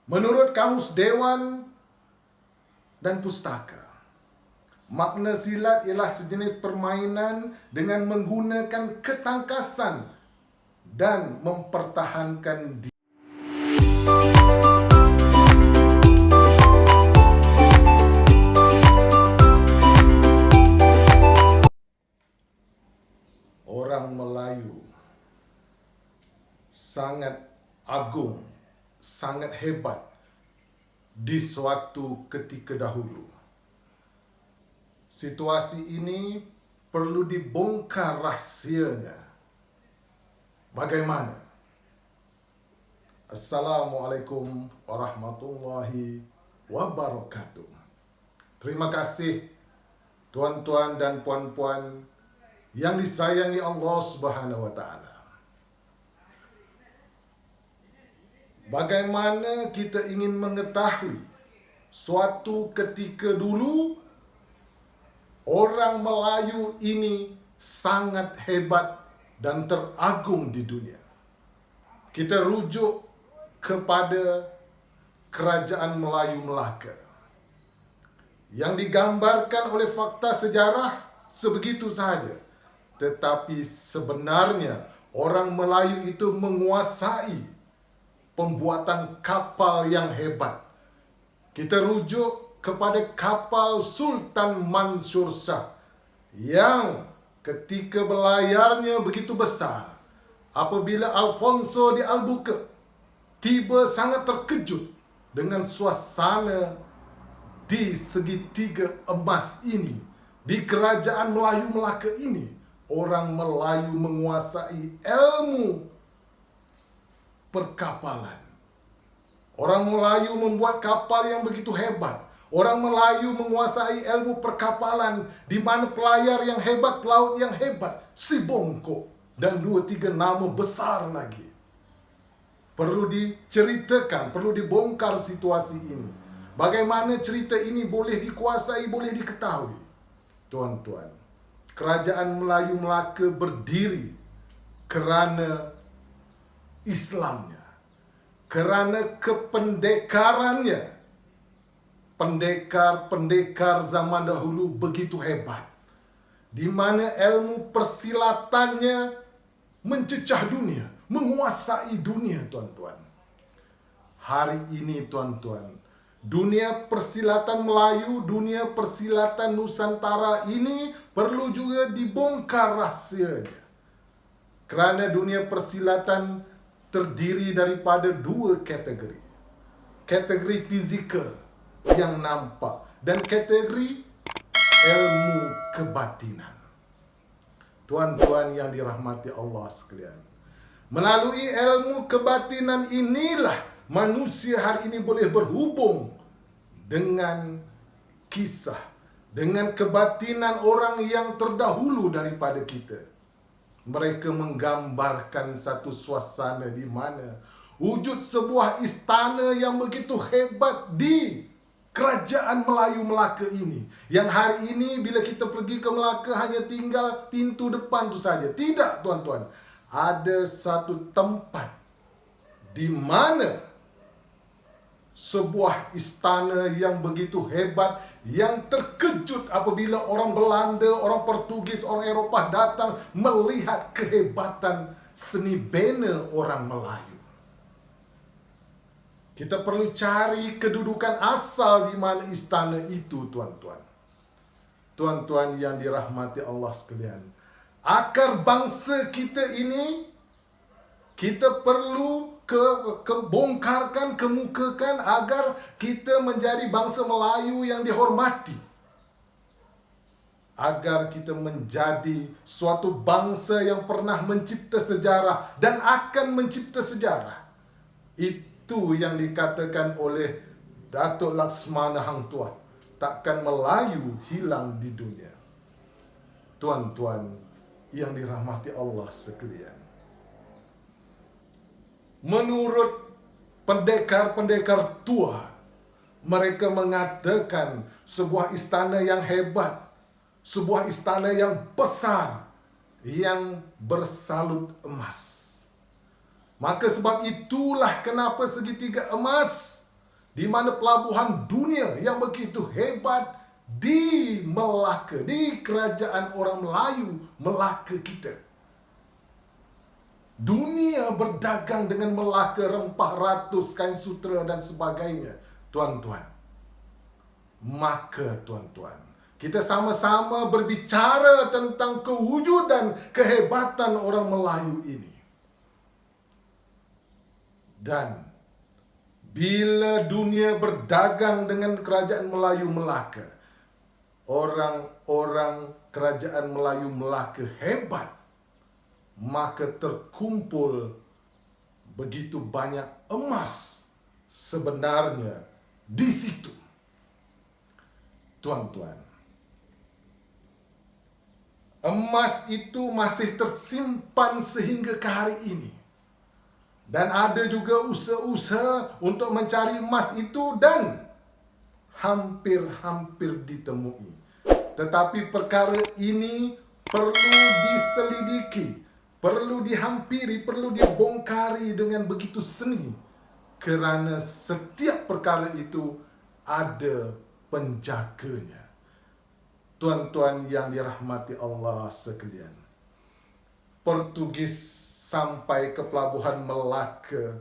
Menurut Kamus Dewan dan Pustaka, makna silat ialah sejenis permainan dengan menggunakan ketangkasan dan mempertahankan diri. Orang Melayu sangat agung, sangat hebat di suatu ketika dahulu. Situasi ini perlu dibongkar rahsianya. Bagaimana? Assalamualaikum warahmatullahi wabarakatuh. Terima kasih tuan-tuan dan puan-puan yang disayangi Allah Subhanahu wa taala. Bagaimana kita ingin mengetahui suatu ketika dulu orang Melayu ini sangat hebat dan teragung di dunia. Kita rujuk kepada Kerajaan Melayu Melaka yang digambarkan oleh fakta sejarah sebegitu sahaja. Tetapi sebenarnya orang Melayu itu menguasai pembuatan kapal yang hebat. Kita rujuk kepada kapal Sultan Mansur Shah yang ketika berlayarnya begitu besar, apabila Alfonso de Albuquerque tiba sangat terkejut dengan suasana di segitiga emas ini, di Kerajaan Melayu Melaka ini. Orang Melayu menguasai ilmu perkapalan. Orang Melayu membuat kapal yang begitu hebat. Orang Melayu menguasai ilmu perkapalan, di mana pelayar yang hebat, pelaut yang hebat, si Bongkok dan 2-3 nama besar lagi. Perlu diceritakan, perlu dibongkar situasi ini. Bagaimana cerita ini boleh dikuasai, boleh diketahui. Tuan-tuan, Kerajaan Melayu Melaka berdiri kerana Islamnya, kerana kependekarannya. Pendekar-pendekar zaman dahulu begitu hebat, di mana ilmu persilatannya mencecah dunia, menguasai dunia, tuan-tuan. Hari ini, tuan-tuan, dunia persilatan Melayu, dunia persilatan Nusantara ini perlu juga dibongkar rahsianya. Kerana dunia persilatan terdiri daripada 2 kategori. Kategori fizikal yang nampak dan kategori ilmu kebatinan. Tuan-tuan yang dirahmati Allah sekalian, melalui ilmu kebatinan inilah manusia hari ini boleh berhubung dengan kisah, dengan kebatinan orang yang terdahulu daripada kita. Mereka menggambarkan satu suasana di mana wujud sebuah istana yang begitu hebat di Kerajaan Melayu Melaka ini. Yang hari ini bila kita pergi ke Melaka hanya tinggal pintu depan tu saja. Tidak, tuan-tuan. Ada satu tempat di mana sebuah istana yang begitu hebat, yang terkejut apabila orang Belanda, orang Portugis, orang Eropah datang melihat kehebatan seni bena orang Melayu. Kita perlu cari kedudukan asal di mana istana itu, tuan-tuan. Tuan-tuan yang dirahmati Allah sekalian, akar bangsa kita ini kita perlu kebongkarkan, kemukakan agar kita menjadi bangsa Melayu yang dihormati. Agar kita menjadi suatu bangsa yang pernah mencipta sejarah dan akan mencipta sejarah. Itu yang dikatakan oleh Datuk Laksmana Hang Tuah. Takkan Melayu hilang di dunia. Tuan-tuan yang dirahmati Allah sekalian, menurut pendekar-pendekar tua, mereka mengatakan sebuah istana yang hebat, sebuah istana yang besar, yang bersalut emas. Maka sebab itulah kenapa segitiga emas di mana pelabuhan dunia yang begitu hebat di Melaka, di kerajaan orang Melayu, Melaka kita. Dunia berdagang dengan Melaka, rempah ratus, kain sutera dan sebagainya, tuan-tuan. Maka tuan-tuan, kita sama-sama berbicara tentang kewujudan kehebatan orang Melayu ini. Dan bila dunia berdagang dengan kerajaan Melayu Melaka, orang-orang kerajaan Melayu Melaka hebat, maka terkumpul begitu banyak emas sebenarnya di situ. Tuan-tuan, emas itu masih tersimpan sehingga ke hari ini. Dan ada juga usaha-usaha untuk mencari emas itu dan hampir-hampir ditemui. Tetapi perkara ini perlu diselidiki, perlu dihampiri, perlu dibongkari dengan begitu seni. Kerana setiap perkara itu ada penjaganya. Tuan-tuan yang dirahmati Allah sekalian, Portugis sampai ke pelabuhan Melaka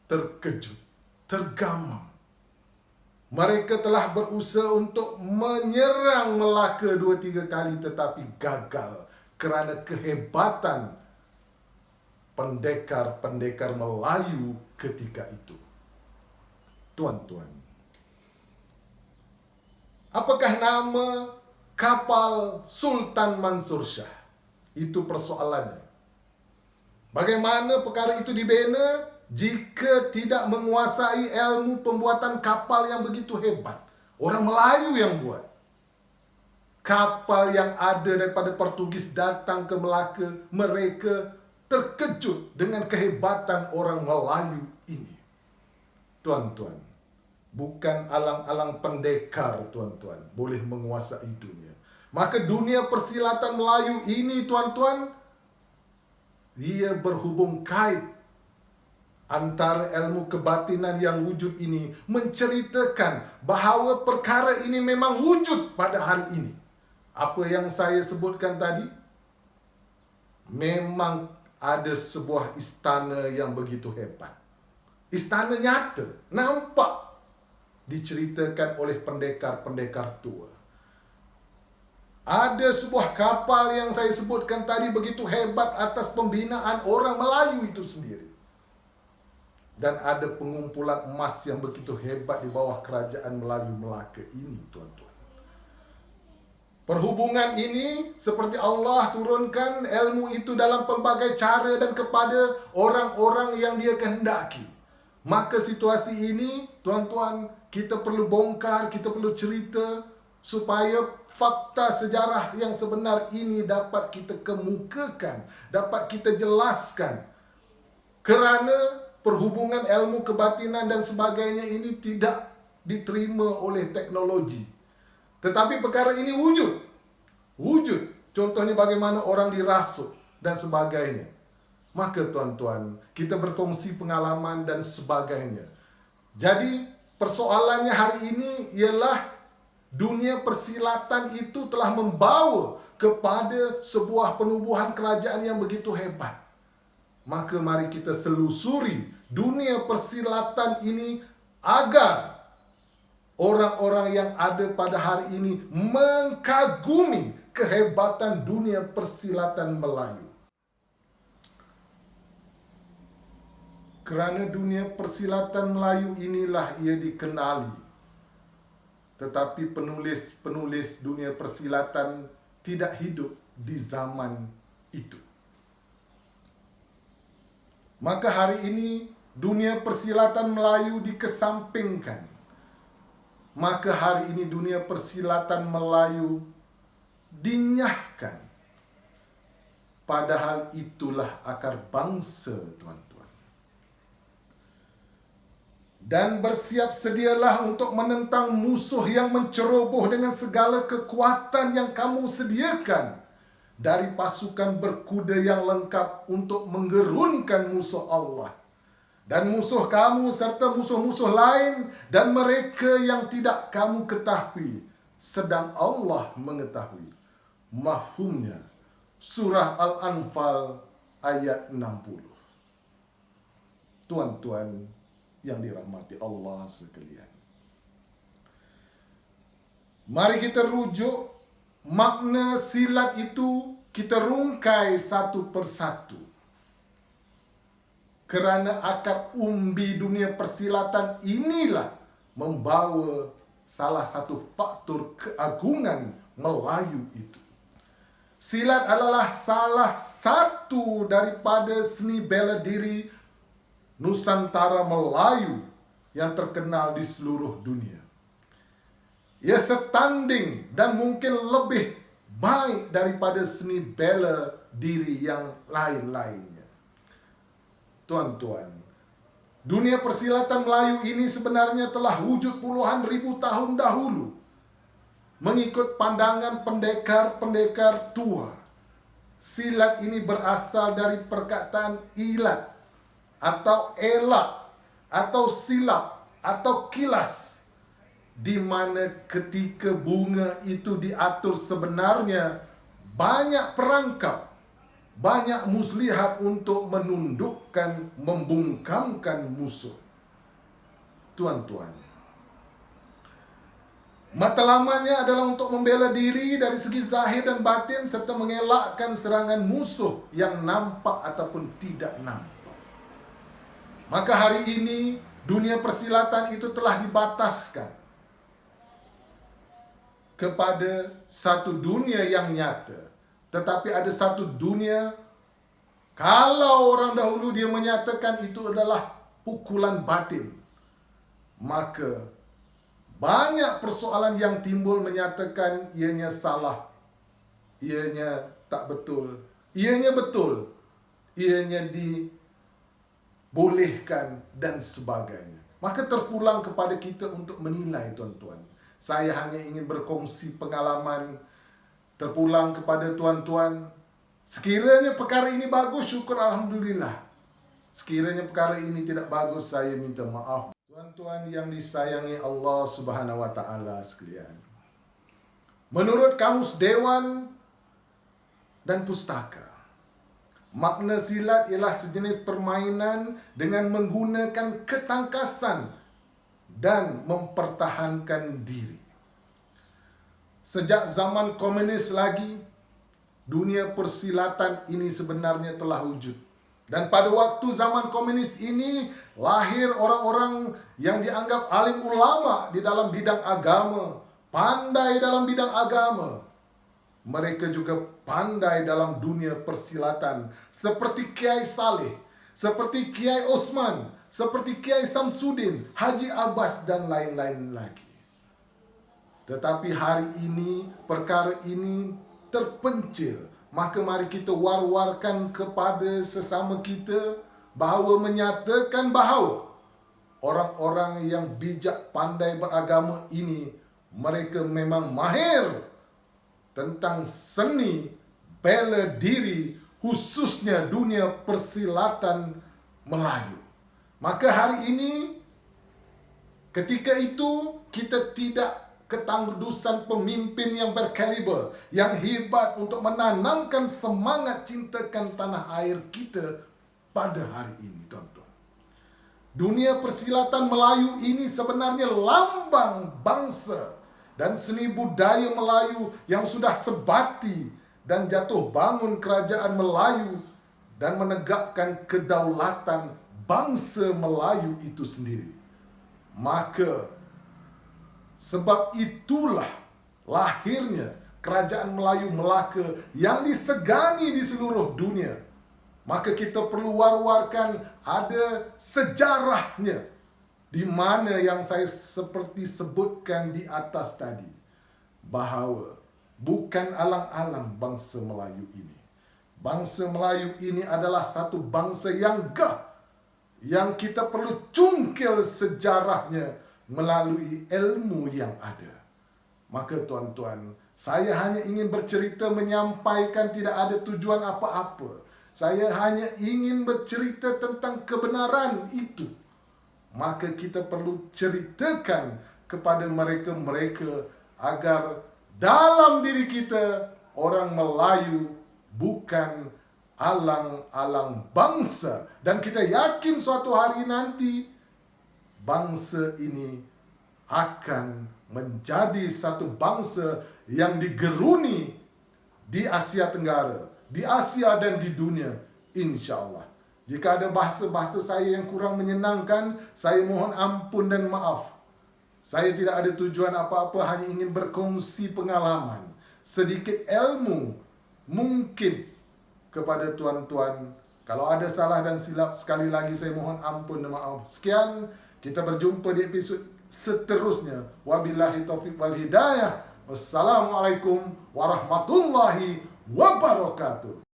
terkejut, tergamam. Mereka telah berusaha untuk menyerang Melaka 2-3 kali tetapi gagal kerana kehebatan pendekar-pendekar Melayu ketika itu. Tuan-tuan, apakah nama kapal Sultan Mansur Shah? Itu persoalannya. Bagaimana perkara itu dibina jika tidak menguasai ilmu pembuatan kapal yang begitu hebat? Orang Melayu yang buat. Kapal yang ada daripada Portugis datang ke Melaka, mereka terkejut dengan kehebatan orang Melayu ini. Tuan-tuan, bukan alang-alang pendekar, tuan-tuan, boleh menguasai dunia. Maka dunia persilatan Melayu ini, tuan-tuan, dia berhubung kait antara ilmu kebatinan yang wujud ini menceritakan bahawa perkara ini memang wujud pada hari ini. Apa yang saya sebutkan tadi, memang ada sebuah istana yang begitu hebat. Istana nyata, nampak diceritakan oleh pendekar-pendekar tua. Ada sebuah kapal yang saya sebutkan tadi begitu hebat atas pembinaan orang Melayu itu sendiri. Dan ada pengumpulan emas yang begitu hebat di bawah kerajaan Melayu Melaka ini, tuan-tuan. Perhubungan ini seperti Allah turunkan ilmu itu dalam pelbagai cara dan kepada orang-orang yang dia kehendaki. Maka situasi ini, tuan-tuan, kita perlu bongkar, kita perlu cerita supaya fakta sejarah yang sebenar ini dapat kita kemukakan, dapat kita jelaskan. Kerana perhubungan ilmu kebatinan dan sebagainya ini tidak diterima oleh teknologi. Tetapi perkara ini wujud. Wujud. Contohnya bagaimana orang dirasuk dan sebagainya. Maka tuan-tuan, kita berkongsi pengalaman dan sebagainya. Jadi persoalannya hari ini ialah dunia persilatan itu telah membawa kepada sebuah penubuhan kerajaan yang begitu hebat. Maka mari kita selusuri dunia persilatan ini agar orang-orang yang ada pada hari ini mengagumi kehebatan dunia persilatan Melayu. Kerana dunia persilatan Melayu inilah ia dikenali. Tetapi penulis-penulis dunia persilatan tidak hidup di zaman itu. Maka hari ini dunia persilatan Melayu dikesampingkan. Maka hari ini dunia persilatan Melayu dinyahkan. Padahal itulah akar bangsa, tuan-tuan. Dan bersiap sedialah untuk menentang musuh yang menceroboh dengan segala kekuatan yang kamu sediakan. Dari pasukan berkuda yang lengkap untuk menggerunkan musuh Allah. dan musuh kamu serta musuh-musuh lain dan mereka yang tidak kamu ketahui, sedang Allah mengetahui. Mafhumnya surah Al-Anfal ayat 60. Tuan-tuan yang dirahmati Allah sekalian, mari kita rujuk makna silat itu, kita rungkai satu persatu. Kerana akar umbi dunia persilatan inilah membawa salah satu faktor keagungan Melayu itu. Silat adalah salah satu daripada seni bela diri Nusantara Melayu yang terkenal di seluruh dunia. Ia setanding dan mungkin lebih baik daripada seni bela diri yang lain-lainnya. Tuan-tuan, dunia persilatan Melayu ini sebenarnya telah wujud puluhan ribu tahun dahulu. Mengikut pandangan pendekar-pendekar tua, silat ini berasal dari perkataan ilat atau elak atau silap atau kilas, di mana ketika bunga itu diatur sebenarnya banyak perangkap, banyak muslihat untuk menundukkan, membungkamkan musuh. Tuan-tuan, matlamatnya adalah untuk membela diri dari segi zahir dan batin serta mengelakkan serangan musuh yang nampak ataupun tidak nampak. Maka hari ini dunia persilatan itu telah dibataskan kepada satu dunia yang nyata. Tetapi ada satu dunia, kalau orang dahulu dia menyatakan itu adalah pukulan batin, maka banyak persoalan yang timbul menyatakan ianya salah, ianya tak betul, ianya betul, ianya dibolehkan dan sebagainya. Maka terpulang kepada kita untuk menilai, tuan-tuan. Saya hanya ingin berkongsi pengalaman. Terpulang kepada tuan-tuan, sekiranya perkara ini bagus, syukur alhamdulillah. Sekiranya perkara ini tidak bagus, saya minta maaf. Tuan-tuan yang disayangi Allah Subhanahu wa taala sekalian, menurut Kamus Dewan dan Pustaka, makna silat ialah sejenis permainan dengan menggunakan ketangkasan dan mempertahankan diri. Sejak zaman komunis lagi, dunia persilatan ini sebenarnya telah wujud. Dan pada waktu zaman komunis ini, lahir orang-orang yang dianggap alim ulama di dalam bidang agama, pandai dalam bidang agama. Mereka juga pandai dalam dunia persilatan, seperti Kiai Saleh, seperti Kiai Osman, seperti Kiai Samsudin, Haji Abbas, dan lain-lain lagi. Tetapi hari ini perkara ini terpencil. Maka mari kita war-warkan kepada sesama kita bahawa menyatakan bahawa orang-orang yang bijak pandai beragama ini, mereka memang mahir tentang seni bela diri, khususnya dunia persilatan Melayu. Maka hari ini ketika itu kita tidak ketanggudusan pemimpin yang berkaliber, yang hebat untuk menanamkan semangat cintakan tanah air kita pada hari ini, tuan-tuan. Dunia persilatan Melayu ini sebenarnya lambang bangsa dan seni budaya Melayu yang sudah sebati dan jatuh bangun kerajaan Melayu dan menegakkan kedaulatan bangsa Melayu itu sendiri. Maka sebab itulah lahirnya kerajaan Melayu Melaka yang disegani di seluruh dunia. Maka kita perlu war-warkan ada sejarahnya, di mana yang saya seperti sebutkan di atas tadi, bahawa bukan alang-alang bangsa Melayu ini. Bangsa Melayu ini adalah satu bangsa yang gah, yang kita perlu cungkil sejarahnya melalui ilmu yang ada. Maka tuan-tuan, saya hanya ingin bercerita, menyampaikan, tidak ada tujuan apa-apa. Saya hanya ingin bercerita tentang kebenaran itu. Maka kita perlu ceritakan kepada mereka-mereka agar dalam diri kita orang Melayu bukan alang-alang bangsa. Dan kita yakin suatu hari nanti bangsa ini akan menjadi satu bangsa yang digeruni di Asia Tenggara, di Asia dan di dunia, insya Allah. Jika ada bahasa-bahasa saya yang kurang menyenangkan, saya mohon ampun dan maaf. Saya tidak ada tujuan apa-apa, hanya ingin berkongsi pengalaman, sedikit ilmu, mungkin kepada tuan-tuan. Kalau ada salah dan silap, sekali lagi saya mohon ampun dan maaf. Sekian, kita berjumpa di episod seterusnya. Wabillahi taufiq wal hidayah. Wassalamualaikum warahmatullahi wabarakatuh.